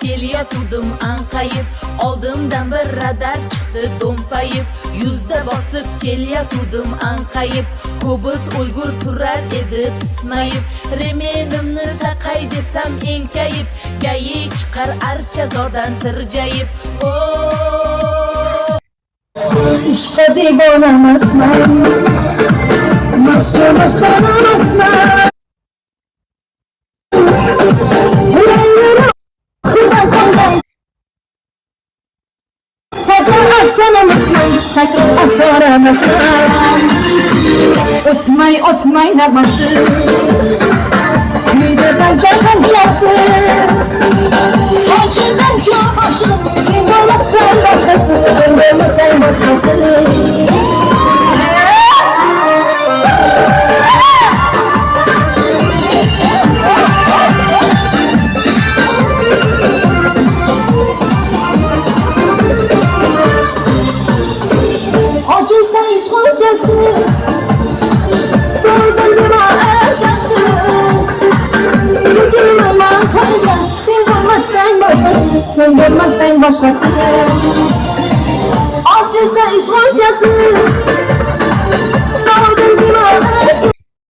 kelayotgandim anqayib, oldimdan bir radar chiqdi do'mpayib, yuzda bosib kelayotgandim anqayib, Kobut o'lgur turar edi pismayib, remenimni taqay desam enkayib, gayi chiqar archazordan tirjayib. İşte divanamazman, masumazdan olmazman. Yüreğleri kudan kandan, tekrar aslanamazman, tekrar aslanamazman. Ötmay nağması, yüzünden çakancası. Saçından çabaşım, sen olmazsan başkası, sen olmazsan başkası. Acıysa iş koncası, doldurma erkası. Gücüm olman koyla, sen olmazsan başkası, sen olmazsan başkası. Acıysa iş koncası,